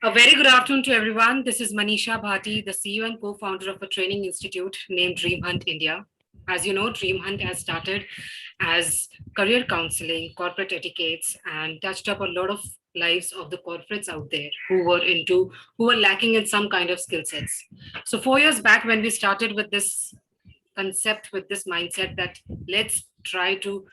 A very good afternoon to everyone. This is Manisha Bhati, the CEO and co-founder of a training institute named Dream Hunt India. As you know, Dream Hunt has started as career counseling, corporate etiquettes, and touched up a lot of lives of the corporates out there who were lacking in some kind of skill sets. So 4 years back, when we started with this concept, with this mindset that let's try to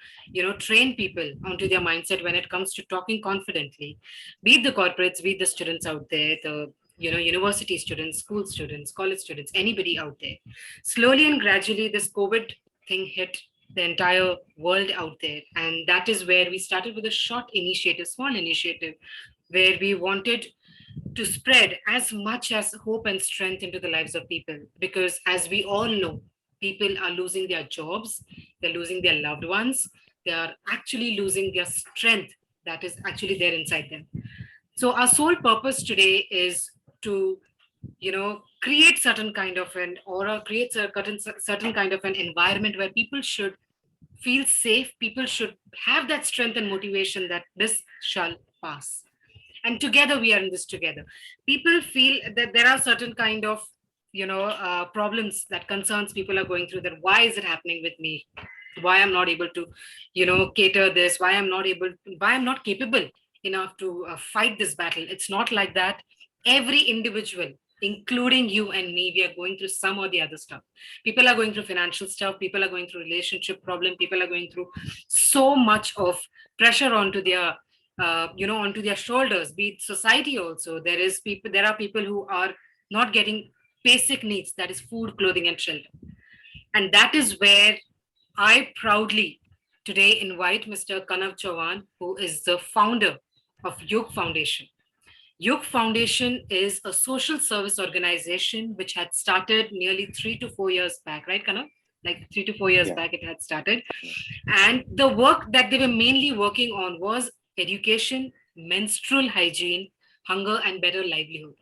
train people onto their mindset when it comes to talking confidently, be it the corporates, be it the students out there, the university students, school students, college students, anybody out there. Slowly and gradually this COVID thing hit the entire world out there, and that is where we started with a short initiative, small initiative, where we wanted to spread as much as hope and strength into the lives of people. Because as we all know, people are losing their jobs, they're losing their loved ones, they are actually losing their strength that is actually there inside them. So our sole purpose today is to create certain kind of an aura, create a certain kind of an environment where people should feel safe, people should have that strength and motivation that this shall pass, and together we are in this together. People feel that there are certain kind of problems that concerns people are going through, that why is it happening with me, why I'm not able to cater this, why I'm not capable enough to fight this battle. It's not like that. Every individual, including you and me, we are going through some or the other stuff. People are going through financial stuff, people are going through relationship problem, people are going through so much of pressure onto their onto their shoulders, be it society. Also there are people who are not getting basic needs, that is food, clothing and shelter. And that is where I proudly today invite Mr. Kanav Chauhan, who is the founder of Yug Foundation. Yug Foundation is a social service organization which had started nearly 3 to 4 years back, right, Kanav? Like 3 to 4 years Yeah. back, it had started. And the work that they were mainly working on was education, menstrual hygiene, hunger, and better livelihood.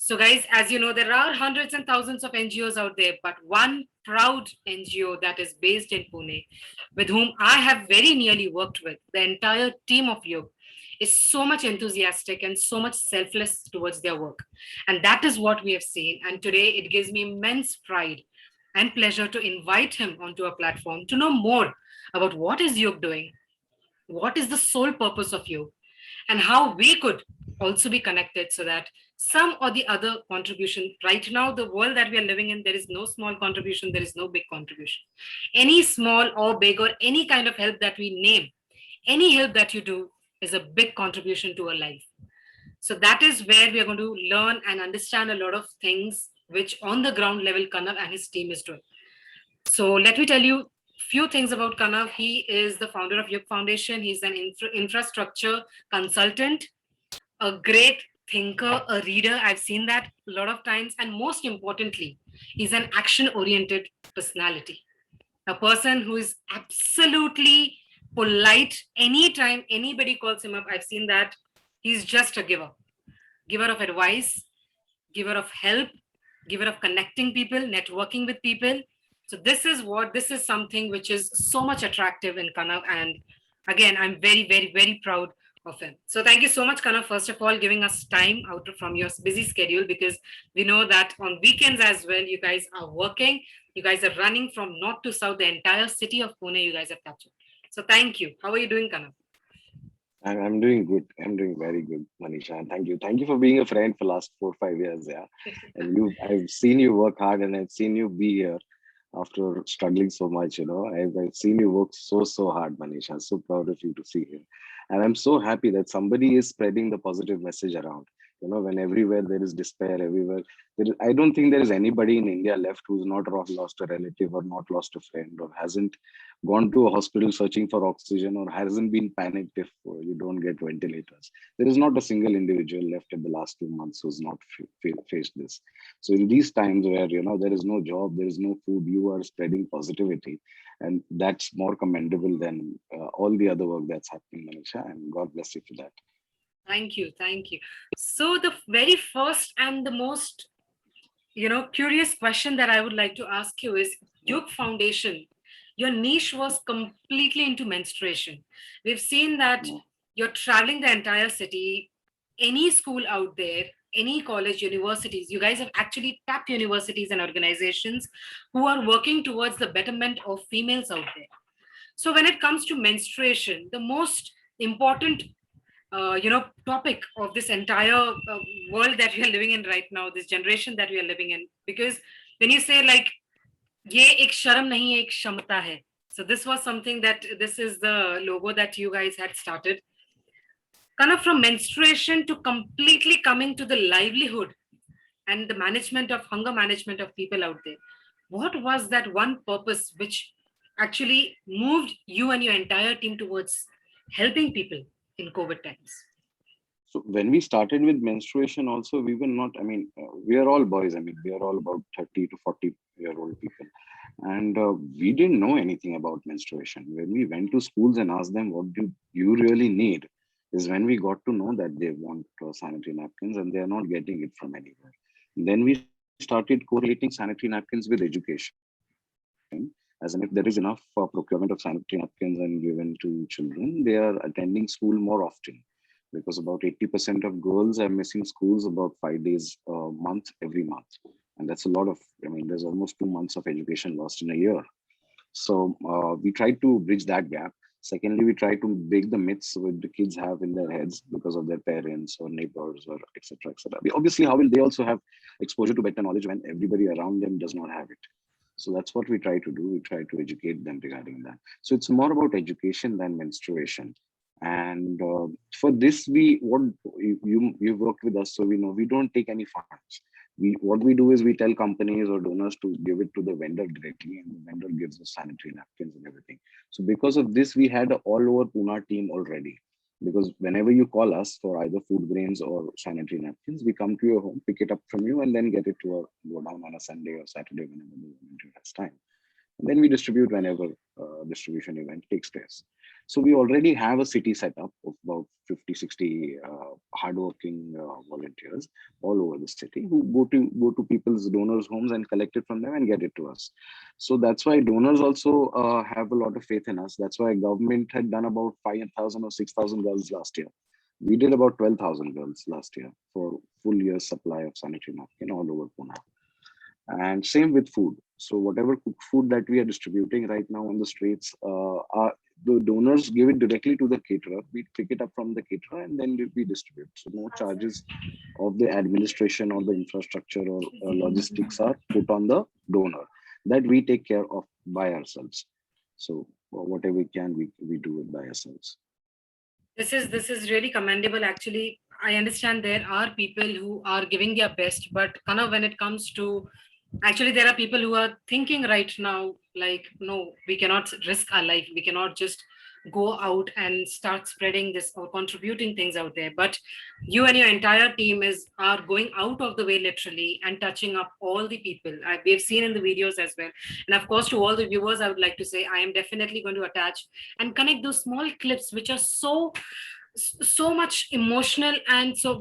So, guys, as you know, there are hundreds and thousands of NGOs out there, but one proud NGO that is based in Pune, with whom I have very nearly worked with, the entire team of Yog, is so much enthusiastic and so much selfless towards their work. And that is what we have seen. And today it gives me immense pride and pleasure to invite him onto a platform to know more about what is Yog doing, what is the sole purpose of Yog, and how we could also be connected so that some or the other contribution. Right now, the world that we are living in, there is no small contribution, there is no big contribution. Any small or big or any kind of help that we name, any help that you do is a big contribution to a life. So that is where we are going to learn and understand a lot of things which on the ground level Kanav and his team is doing. So let me tell you few things about Kanav. He is the founder of Yug Foundation. He's an infrastructure consultant, a great thinker, a reader. I've seen that a lot of times. And most importantly, he's an action oriented personality, a person who is absolutely polite. Anytime anybody calls him up, I've seen that he's just a giver of advice, giver of help, giver of connecting people, networking with people. So this is something which is so much attractive in Kanav. And again, I'm very, very, very proud of him. So thank you so much, Kanav, first of all, giving us time out from your busy schedule, because we know that on weekends as well, you guys are working. You guys are running from north to south, the entire city of Pune, you guys have captured. So thank you. How are you doing, Kanav? I'm doing good. I'm doing very good, Manisha. And thank you. Thank you for being a friend for last 4 5 years. Yeah. And I've seen you work hard and I've seen you be here after struggling so much. I've seen you work so hard, Manisha. I'm so proud of you to see here. And I'm so happy that somebody is spreading the positive message around. When everywhere there is despair, everywhere I don't think there is anybody in India left who's not lost a relative or not lost a friend or hasn't gone to a hospital searching for oxygen or hasn't been panicked if you don't get ventilators. There is not a single individual left in the last 2 months who's not faced this. So in these times where there is no job, there is no food, you are spreading positivity, and that's more commendable than all the other work that's happening, Manisha. And God bless you for that. Thank you. Thank you. So the very first and the most curious question that I would like to ask you is, Yeah. Yug Foundation, your niche was completely into menstruation. We've seen that Yeah. you're traveling the entire city, any school out there, any college, universities, you guys have actually tapped universities and organizations who are working towards the betterment of females out there. So when it comes to menstruation, the most important topic of this entire world that we are living in right now, this generation that we are living in, because when you say like ये एक शर्म नहीं है, एक क्षमता है. So this was something that this is the logo that you guys had started. Kind of from menstruation to completely coming to the livelihood and the management of hunger management of people out there. What was that one purpose which actually moved you and your entire team towards helping people in COVID times? So when we started with menstruation also, we were not, I mean, we are all boys. I mean, we are all about 30 to 40-year-old people. And we didn't know anything about menstruation. When we went to schools and asked them, what do you really need? Is when we got to know that they want sanitary napkins and they are not getting it from anywhere. Then we started correlating sanitary napkins with education. As in, if there is enough procurement of sanitary napkins and given to children, they are attending school more often. Because about 80% of girls are missing schools about 5 days a month, every month. And that's a lot of, I mean, there's almost 2 months of education lost in a year. So we try to bridge that gap. Secondly, we try to break the myths which the kids have in their heads because of their parents or neighbors or etc. etc. Obviously, how will they also have exposure to better knowledge when everybody around them does not have it? So that's what we try to do. We try to educate them regarding that. So it's more about education than menstruation. And for this, you worked with us, so we know we don't take any funds. What we do is we tell companies or donors to give it to the vendor directly, and the vendor gives us sanitary napkins and everything. So because of this, we had an all over Pune team already. Because whenever you call us for either food grains or sanitary napkins, we come to your home, pick it up from you, and then get it to go down on a Sunday or Saturday whenever the volunteer has time. And then we distribute whenever distribution event takes place. So we already have a city setup of about 50, 60 hardworking volunteers all over the city who go to people's donors' homes and collect it from them and get it to us. So that's why donors also have a lot of faith in us. That's why government had done about 5,000 or 6,000 girls last year. We did about 12,000 girls last year for full year's supply of sanitary napkin all over Pune. And same with food. So whatever cooked food that we are distributing right now on the streets, the donors give it directly to the caterer. We pick it up from the caterer and then we distribute. So no charges of the administration or the infrastructure or logistics are put on the donor. That we take care of by ourselves. So whatever we can, we do it by ourselves. This is really commendable. Actually, I understand there are people who are giving their best, but kind of when it comes to, actually there are people who are thinking right now like, no, we cannot risk our life, we cannot just go out and start spreading this or contributing things out there. But you and your entire team are going out of the way literally and touching up all the people. We've seen in the videos as well. And of course, to all the viewers, I would like to say I am definitely going to attach and connect those small clips which are so much emotional. And so,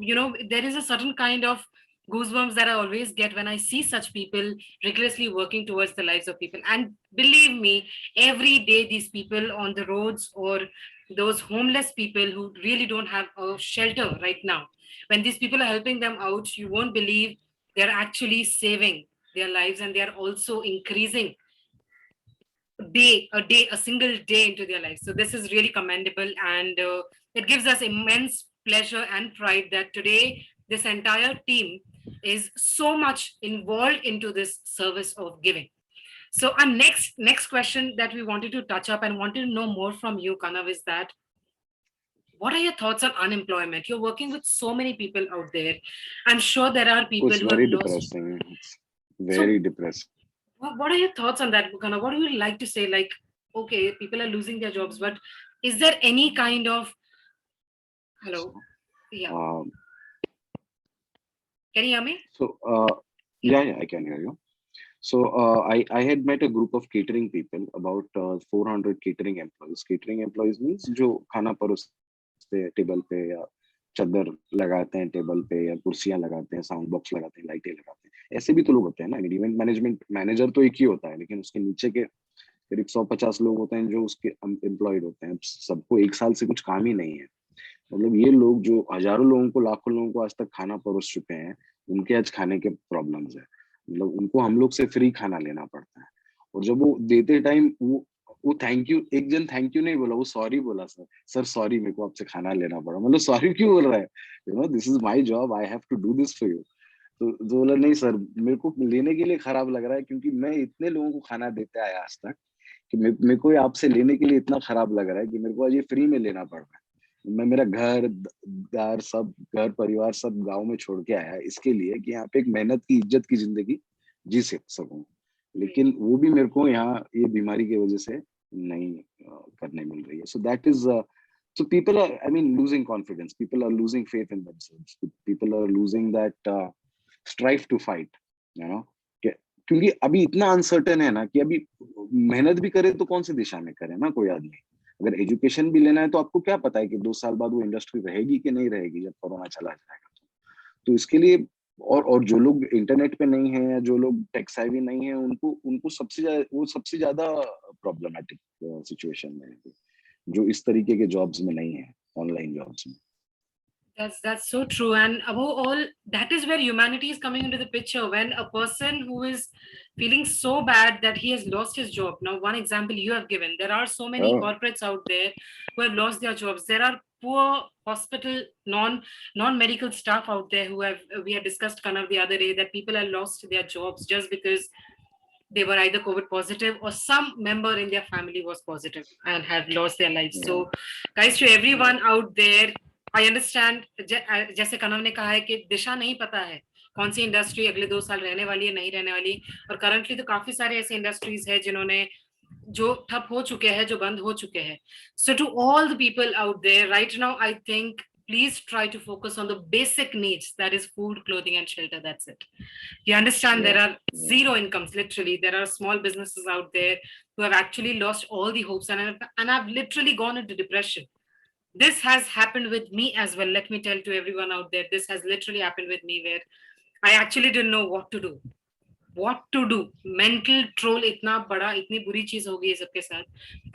there is a certain kind of goosebumps that I always get when I see such people rigorously working towards the lives of people. And believe me, every day these people on the roads or those homeless people who really don't have a shelter right now, when these people are helping them out, you won't believe they're actually saving their lives, and they're also increasing a single day into their lives. So this is really commendable, and it gives us immense pleasure and pride that today this entire team is so much involved into this service of giving. So our next question that we wanted to touch up and wanted to know more from you, Kanav, is that what are your thoughts on unemployment? You're working with so many people out there. I'm sure there are people It's who very have lost. depressing. It's very depressing. What are your thoughts on that, Kanav? What do you like to say? Like, okay, people are losing their jobs, but is there any kind of hello? Yeah. Can you hear me? So yeah, I can hear you. So I had met a group of catering people, about 400 catering employees. Catering employees means जो खाना परोसते हैं table पे या चादर लगाते हैं table पे या कुर्सियां लगाते हैं, साउंड बॉक्स लगाते हैं, लाइटें लगाते हैं. ऐसे भी तो लोग होते हैं ना. इवेंट मैनेजमेंट मैनेजर तो एक ही होता है, लेकिन उसके नीचे के करीब 150 लोग होते हैं जो उसके एम्प्लॉयड होते हैं. सबको एक साल से कुछ काम ही नहीं है. मतलब ये लोग जो हजारों लोगों को, लाखों लोगों को आज तक खाना परोस चुके हैं, उनके आज खाने के प्रॉब्लम्स है। मतलब उनको हम लोग से फ्री खाना लेना पड़ता है। और जब वो देते टाइम वो थैंक यू, एक जन थैंक यू नहीं बोला, वो सॉरी बोला, सर सर सॉरी मेरे को आपसे खाना लेना पड़ा। मतलब सॉरी क्यों बोल रहा है? This is my job, I have to do this for you. तो बोला नहीं सर, मेरे को लेने के लिए खराब लग रहा है, क्योंकि मैं इतने लोगों को खाना देते आया आज तक कि मेरे को ये आपसे लेने के लिए इतना खराब लग रहा है कि मेरे को आज ये फ्री में लेना पड़ रहा है। मैं मेरा दार सब, घर परिवार सब गांव में छोड़ के आया इसके लिए कि यहाँ पे एक मेहनत की, इज्जत की जिंदगी जी सकूं। लेकिन वो भी मेरे को यहाँ ये बीमारी की वजह से नहीं करने मिल रही है। So that is, so people are, I mean, losing confidence, people are losing faith in themselves, people are losing that strive to fight, you know, क्योंकि अभी इतना अनसर्टेन है ना कि अभी मेहनत भी करे तो कौन सी दिशा में करे ना कोई आदमी। अगर एजुकेशन भी लेना है तो आपको क्या पता है कि 2 साल बाद वो इंडस्ट्री रहेगी कि नहीं रहेगी जब कोरोना चला जाएगा। तो इसके लिए, और जो लोग इंटरनेट पे नहीं है या जो लोग टेक सेवी नहीं है, उनको उनको सबसे ज्यादा प्रॉब्लमेटिक सिचुएशन में है, जो इस तरीके के जॉब्स में नहीं है, ऑनलाइन जॉब्स में। That's so true. And above all, that is where humanity is coming into the picture. When a person who is feeling so bad that he has lost his job. Now, one example you have given, there are so many Oh, corporates out there who have lost their jobs. There are poor hospital non-medical staff out there who have, we had discussed Kanav the other day, that people have lost their jobs just because they were either COVID positive or some member in their family was positive and have lost their lives. yeah, So, guys, to everyone out there, I understand, जैसे कनव ने कहा है कि दिशा नहीं पता है कौन सी industry अगले 2 साल रहने वाली है, नहीं रहने वाली। और करंटली तो काफी सारे ऐसे इंडस्ट्रीज है जिन्होंने, जो ठप हो चुके हैं, जो बंद हो चुके हैं। So to all the people out there right now, I think please try to focus on the basic needs, that is food, clothing and shelter. That's it. You understand, yeah, there are yeah, zero incomes, literally. There are small businesses out there who have actually lost all the hopes and have literally gone into depression. This has happened with me as well. Let me tell to everyone out there, this has literally happened with me, where I actually didn't know what to do. What to do. Mental troll इतना बड़ा, इतनी बुरी चीज हो गई है सबके साथ,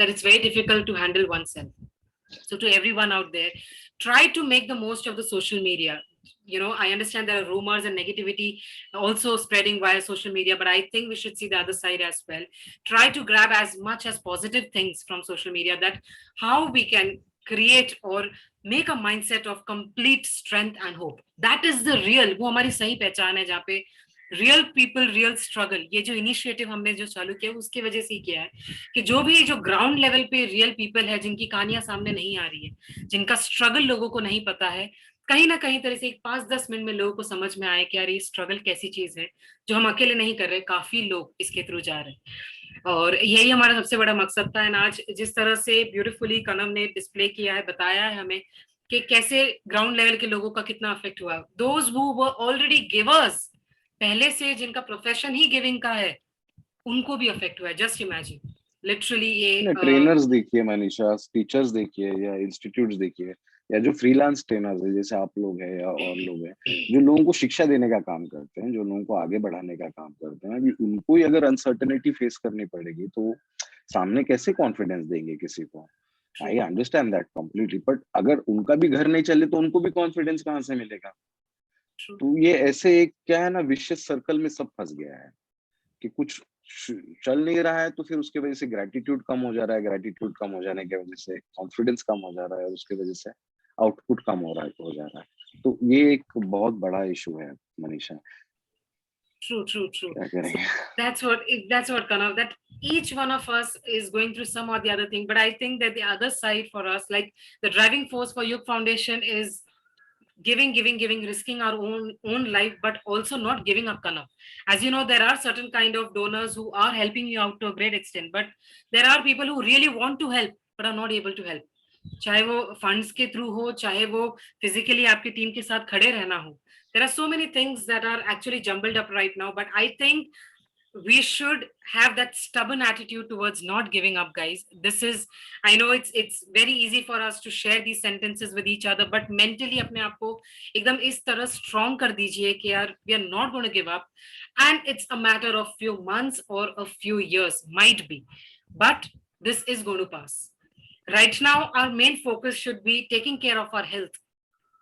that it's very difficult to handle oneself. So to everyone out there, try to make the most of the social media. You know, I understand there are rumors and negativity also spreading via social media, but I think we should see the other side as well. Try to grab as much as positive things from social media, that how we can create or make a mindset of complete strength and hope. That is the real, वो हमारी सही पहचान है, जहाँ पे real people real struggle, ये जो initiative हमने जो चालू किया उसके वजह से ही किया है कि जो भी जो ग्राउंड लेवल पे रियल पीपल है, जिनकी कहानियां सामने नहीं आ रही है, जिनका स्ट्रगल लोगों को नहीं पता है, कहीं ना कहीं तरह से एक 5-10 मिनट में लोगों को समझ में आए कि यार ये स्ट्रगल कैसी चीज है, जो हम अकेले नहीं कर रहे, काफी लोग इसके थ्रू जा रहे हैं। और यही हमारा सबसे बड़ा मकसद था। आज जिस तरह से ब्यूटीफुली कनव ने डिस्प्ले किया है, बताया है हमें कि कैसे ग्राउंड लेवल के लोगों का कितना अफेक्ट हुआ, those who were already givers, पहले से जिनका प्रोफेशन ही गिविंग का है, उनको भी अफेक्ट हुआ है। जस्ट इमेजिन, लिटरली ये ट्रेनर्स देखिए मनीषा, टीचर्स देखिए या इंस्टीट्यूट्स देखिए, या जो फ्रीलांस ट्रेनर्स है जैसे आप लोग हैं या और लोग हैं, जो लोगों को शिक्षा देने का काम करते हैं, जो लोगों को आगे बढ़ाने का काम करते हैं, अभी उनको ही अगर अनसर्टेनिटी फेस करनी पड़ेगी तो सामने कैसे कॉन्फिडेंस देंगे किसी को? I understand that completely, but अगर उनका भी घर नहीं चले तो उनको भी कॉन्फिडेंस कहाँ से मिलेगा? तो ये ऐसे एक क्या है ना, विशियस सर्कल में सब फंस गया है कि कुछ चल नहीं रहा है, तो फिर उसके वजह से ग्रेटिट्यूड कम हो जा रहा है, ग्रेटिट्यूड कम हो जाने की वजह से कॉन्फिडेंस कम हो जा रहा है, और उसके वजह से आउटपुट कम हो रहा है, हो जा रहा है। तो ये एक बहुत बड़ा इशू है मनीषा। True. क्या करेंगे? That's what Kanav, that each one of us is going through some or the other thing. But I think that the other side for us, like the driving force for Yug Foundation, is giving, risking our own life, but also not giving up, Kanav. As you know, there are certain kind of donors who are helping you out to a great extent, but there are people who really want to help but are not able to help. चाहे वो funds के through हो, चाहे वो physically आपकी team के साथ खड़े रहना हो. There are so many things that are actually jumbled up right now, but I think we should have that stubborn attitude towards not giving up, guys. This is, I know it's very easy for us to share these sentences with each other, but mentally अपने आप को एकदम इस तरह strong कर दीजिए कि यार we are not going to give up, and it's a matter of few months or a few years, might be, but this is going to pass. Right now, our main focus should be taking care of our health,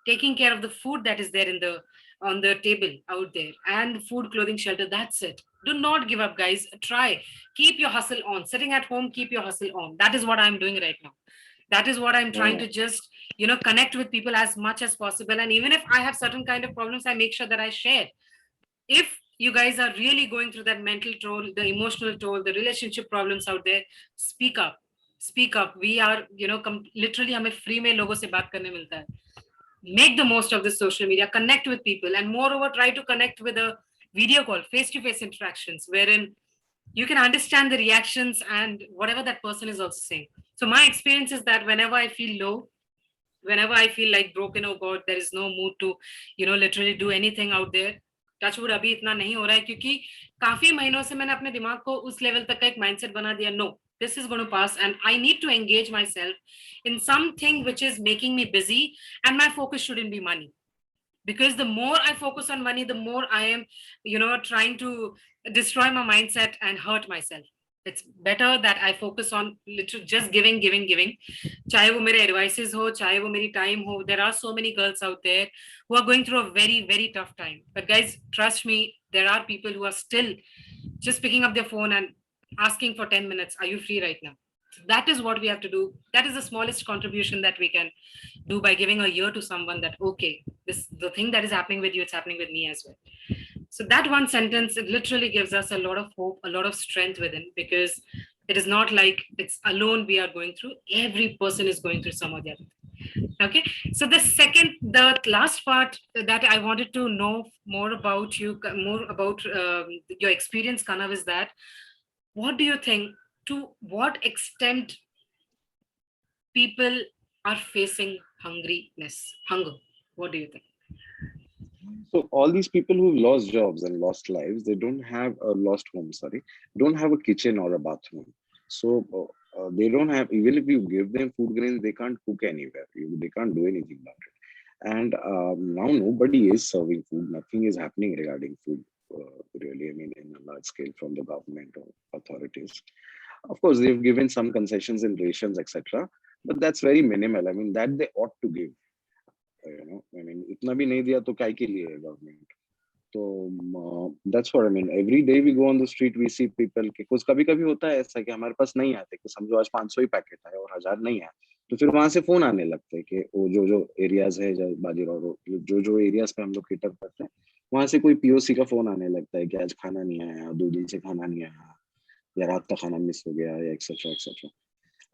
taking care of the food that is there in the on the table out there, and food, clothing, shelter. That's it. Do not give up, guys. Try. Keep your hustle on. Sitting at home, keep your hustle on. That is what I'm doing right now. That is what I'm trying Oh, to just, connect with people as much as possible. And even if I have certain kind of problems, I make sure that I share. If you guys are really going through that mental toll, the emotional toll, the relationship problems out there, speak up. Speak up. We are, literally हमें free में लोगों से बात करने मिलता है. Make the most of the social media, connect with people, and moreover, try to connect with a video call, face-to-face interactions, wherein you can understand the reactions and whatever that person is also saying. So my experience is that whenever I feel low, whenever I feel like broken, oh God, there is no mood to, literally do anything out there. Touch wood अभी इतना नहीं हो रहा है क्योंकि काफी महीनों से मैंने अपने दिमाग को उस लेवल तक का एक माइंडसेट बना दिया. No, this is going to pass and I need to engage myself in something which is making me busy, and my focus shouldn't be money, because the more I focus on money, the more I am, trying to destroy my mindset and hurt myself. It's better that I focus on literally just giving. चाहे वो मेरे advices हो, चाहे वो मेरी time हो. There are so many girls out there who are going through a very, very tough time. But guys, trust me, there are people who are still just picking up their phone and asking for 10 minutes. Are you free right now? That is what we have to do. That is the smallest contribution that we can do, by giving a ear to someone that, okay, this, the thing that is happening with you, it's happening with me as well. So that one sentence, it literally gives us a lot of hope, a lot of strength within, because it is not like it's alone we are going through. Every person is going through some of the other. Okay, so the last part that I wanted to know more about you, more about your experience, Kanav, is that what do you think, to what extent people are facing hunger? What do you think? so all these people who've lost jobs and lost lives, they don't have a lost home, sorry, don't have a kitchen or a bathroom. So they don't have, even if you give them food grains, they can't cook anywhere. They can't do anything about it. And now nobody is serving food. Nothing is happening regarding food, really. I mean, in a large scale from the government or authorities. Of course, they've given some concessions in rations, etc. But that's very minimal. I mean, that they ought to give. I mean, इतना भी नहीं दिया तो काय के लिए government. So that's what I mean. Every day we go on the street, we see people कि कुछ कभी कभी होता है ऐसा कि हमारे पास नहीं आते, कि समझो आज 500 ही पैकेट है और 1000 नहीं है, तो फिर वहां से फोन आने लगते हैं कि वो जो एरियाज है, बाजीराव, जो एरियाज पे हम लोग कैटर करते हैं, वहां से कोई पीओसी का फोन आने लगता है कि आज खाना नहीं आया, 2 दिन से खाना नहीं आया, या रात का खाना मिस हो गया, या एक्सेट्रा एक्सेट्रा.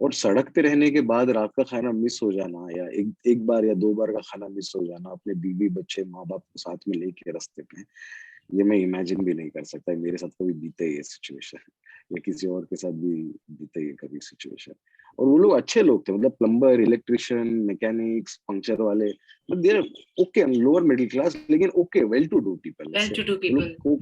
और सड़क पे रहने के बाद रात का खाना मिस हो जाना, या एक बार या 2 बार का खाना मिस हो जाना, अपने बीवी बच्चे माँ बाप को साथ में लेके रास्ते पे, ये मैं इमेजिन भी नहीं कर सकता. मेरे साथ कभी बीते ही ये सिचुएशन, या किसी और के साथ भी बीते ही कभी सिचुएशन. और वो लोग अच्छे लोग थे, मतलब प्लम्बर, इलेक्ट्रिशियन, मैकेनिक्स, पंक्चर वाले, but they are okay, lower middle class, लेकिन okay, well to do people. को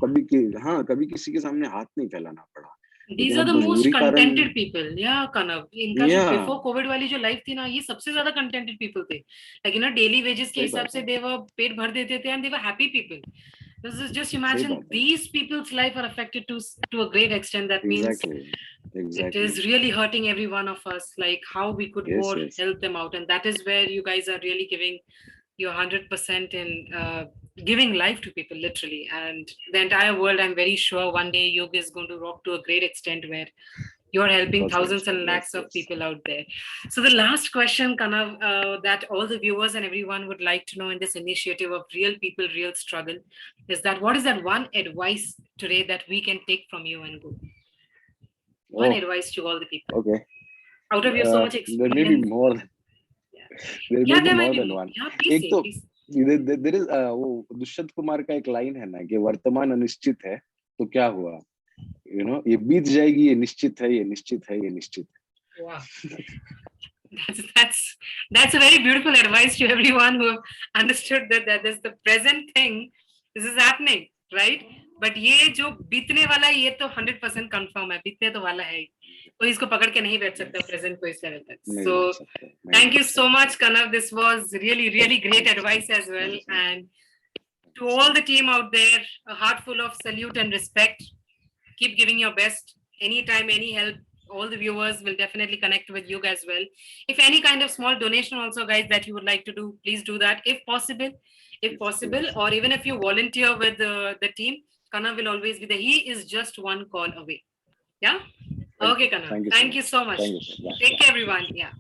कभी किसी के सामने हाथ नहीं फैलाना पड़ा. These लेकिन are अब the most मजबूरी कारण, contented people. Yeah, Kanav. इनका जो या before COVID वाली जो life थी ना, ये सबसे ज्यादा contented people थे. Like, daily wages के सही हिसाब बात से है, they were पेट भर देते थे, and they were happy people. Just सही imagine बात है. these people's life are affected to a great extent. That means Exactly, it exactly. is really hurting every one of us. Like how we could Yes, more yes. help them out, and that is where you guys are really giving your 100% in giving life to people, literally. And the entire world, I'm very sure one day yoga is going to rock to a great extent where you're helping God's thousands grace. and Yes, lakhs of yes. people out there. So the last question, Kanav, that all the viewers and everyone would like to know in this initiative of Real People, Real Struggle, is that what is that one advice today that we can take from you and go? One Oh, advice to all the people. okay. Out of your so much There may be experience. more. Yeah, There may yeah, be there more might be than more. one. Yeah, please एक say, तो please. there is वो दुष्यंत कुमार का एक line है ना कि वर्तमान अनिश्चित है तो क्या हुआ, ये बीत जाएगी, ये निश्चित है, ये निश्चित है, ये निश्चित है. Wow. That's a very beautiful advice to everyone who have understood that this the present thing, this is happening, right? But ये जो बीतने वाला है, ये तो 100% confirm है, बीतने तो वाला है, कोई इसको पकड़ के नहीं बैठ सकता present को इस level तक. नहीं So बैठ सकता, नहीं thank you बैठ so सकता. much, Kanav. This was really, really great advice as well. And to all the team out there, a heart full of salute and respect. Keep giving your best. Anytime, any help, all the viewers will definitely connect with you as well. If any kind of small donation also, guys, that you would like to do, please do that if possible. If Yes, possible, please. or even if you volunteer with the team, Kana will always be there. He is just one call away. Yeah. Thank Okay, you. Kana. Thank you so Thank much. you so much. Thank you, sir. Yeah, Take yeah. care, everyone. Yeah.